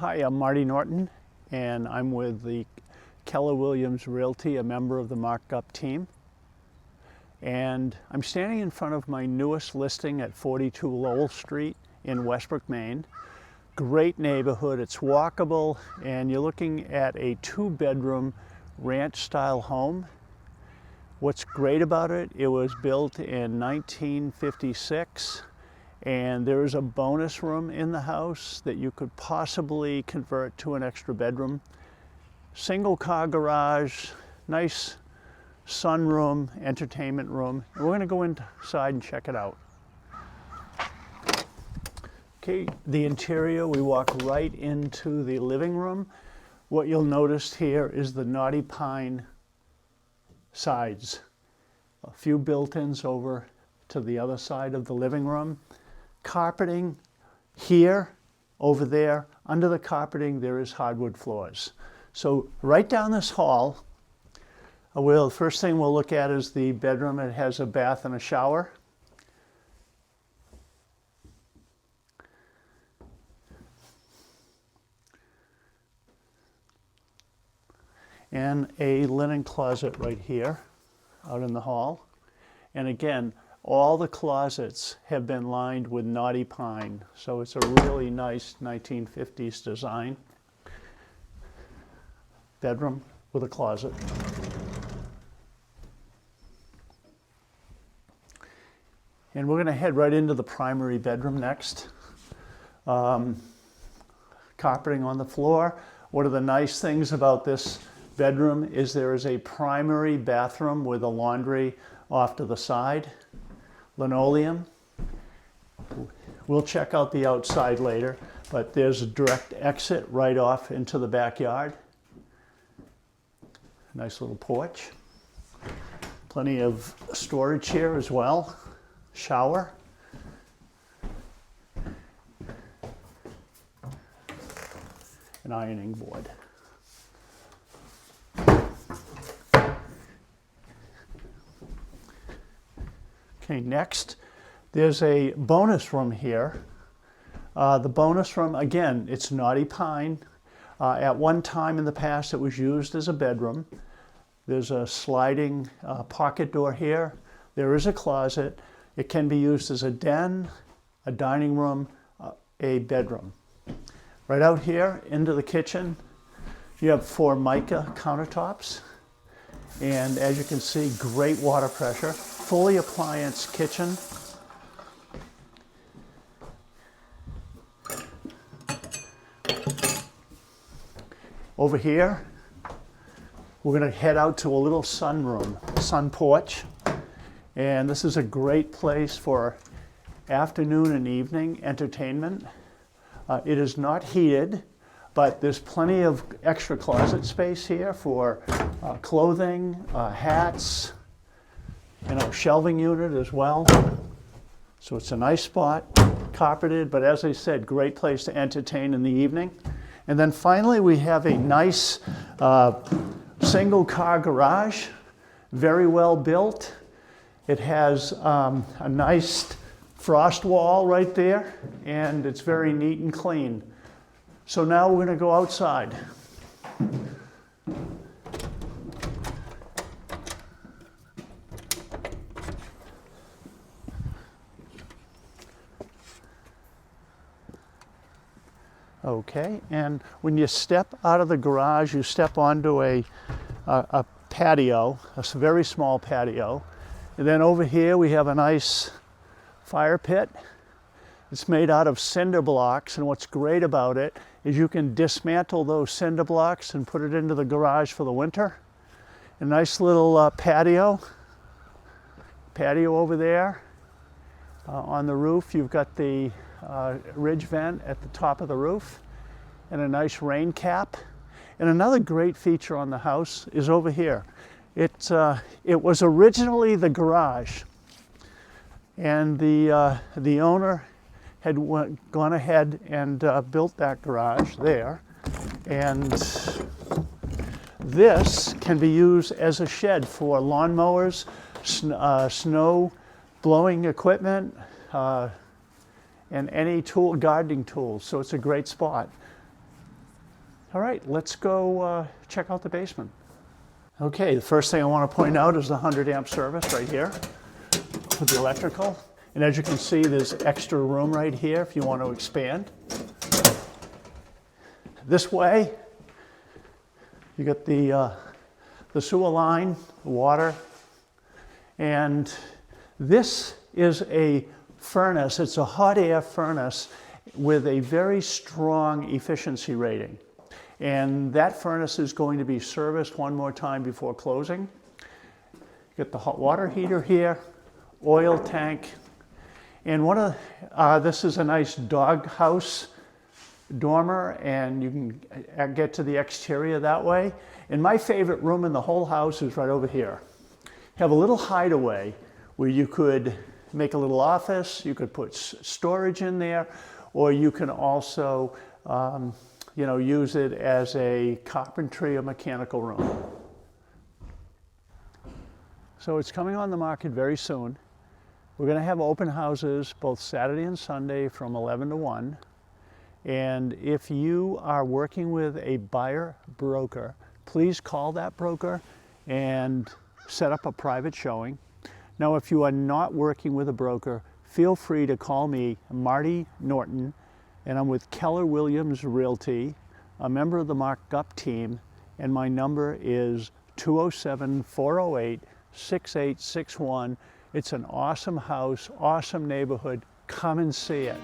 Hi, I'm Marty Norton, and I'm with the Keller Williams Realty, a member of the Markup team. And I'm standing in front of my newest listing at 42 Lowell Street in Westbrook, Maine. Great neighborhood, it's walkable, and you're looking at a 2-bedroom ranch-style home. What's great about it, it was built in 1956. And there is a bonus room in the house that you could possibly convert to an extra bedroom. Single car garage, nice sunroom, entertainment room. And we're going to go inside and check it out. Okay, the interior, we walk right into the living room. What you'll notice here is the knotty pine sides. A few built-ins over to the other side of the living room. Carpeting here, over there, under the carpeting there is hardwood floors. So right down this hall, the first thing we'll look at is the bedroom. It has a bath and a shower. And a linen closet right here, out in the hall. And again, all the closets have been lined with knotty pine, so it's a really nice 1950s design. Bedroom with a closet. And we're going to head right into the primary bedroom next. Carpeting on the floor. One of the nice things about this bedroom is there is a primary bathroom with a laundry off to the side. Linoleum. We'll check out the outside later, but there's a direct exit right off into the backyard. Nice little porch. Plenty of storage here as well. Shower. An ironing board. Okay, next, there's a bonus room here. The bonus room, again, it's knotty pine. At one time in the past, it was used as a bedroom. There's a sliding pocket door here. There is a closet. It can be used as a den, a dining room, a bedroom. Right out here into the kitchen, you have 4 mica countertops. And as you can see, great water pressure. Fully appliance kitchen. Over here, we're going to head out to a little sunroom, sun porch. And this is a great place for afternoon and evening entertainment. It is not heated, but there's plenty of extra closet space here for clothing, hats, shelving unit as well. So it's a nice spot, carpeted, but as I said, great place to entertain in the evening. And then finally, we have a nice single car garage, very well built. It has a nice frost wall right there, and it's very neat and clean. So now we're going to go outside. Okay, and when you step out of the garage, you step onto a patio, a very small patio. And then over here we have a nice fire pit. It's made out of cinder blocks, and what's great about it is you can dismantle those cinder blocks and put it into the garage for the winter. A nice little patio over there. On the roof, you've got the ridge vent at the top of the roof and a nice rain cap. And another great feature on the house is over here. It was originally the garage, and the owner had gone ahead and built that garage there. And this can be used as a shed for lawnmowers, snow blowing equipment, and any gardening tools. So it's a great spot. All right, let's go check out the basement. Okay, the first thing I want to point out is the 100 amp service right here with the electrical. And as you can see, there's extra room right here if you want to expand. This way, you got the sewer line, water, and this is a furnace. It's a hot air furnace with a very strong efficiency rating. And that furnace is going to be serviced one more time before closing. You get the hot water heater here, oil tank, and this is a nice dog house dormer, and you can get to the exterior that way. And my favorite room in the whole house is right over here. You have a little hideaway where you could make a little office, you could put storage in there, or you can also use it as a carpentry or mechanical room. So it's coming on the market very soon. We're going to have open houses both Saturday and Sunday from 11 to 1. And if you are working with a buyer broker, please call that broker and set up a private showing. Now, if you are not working with a broker, feel free to call me, Marty Norton, and I'm with Keller Williams Realty, a member of the Markup team, and my number is 207-408-6861. It's an awesome house, awesome neighborhood. Come and see it.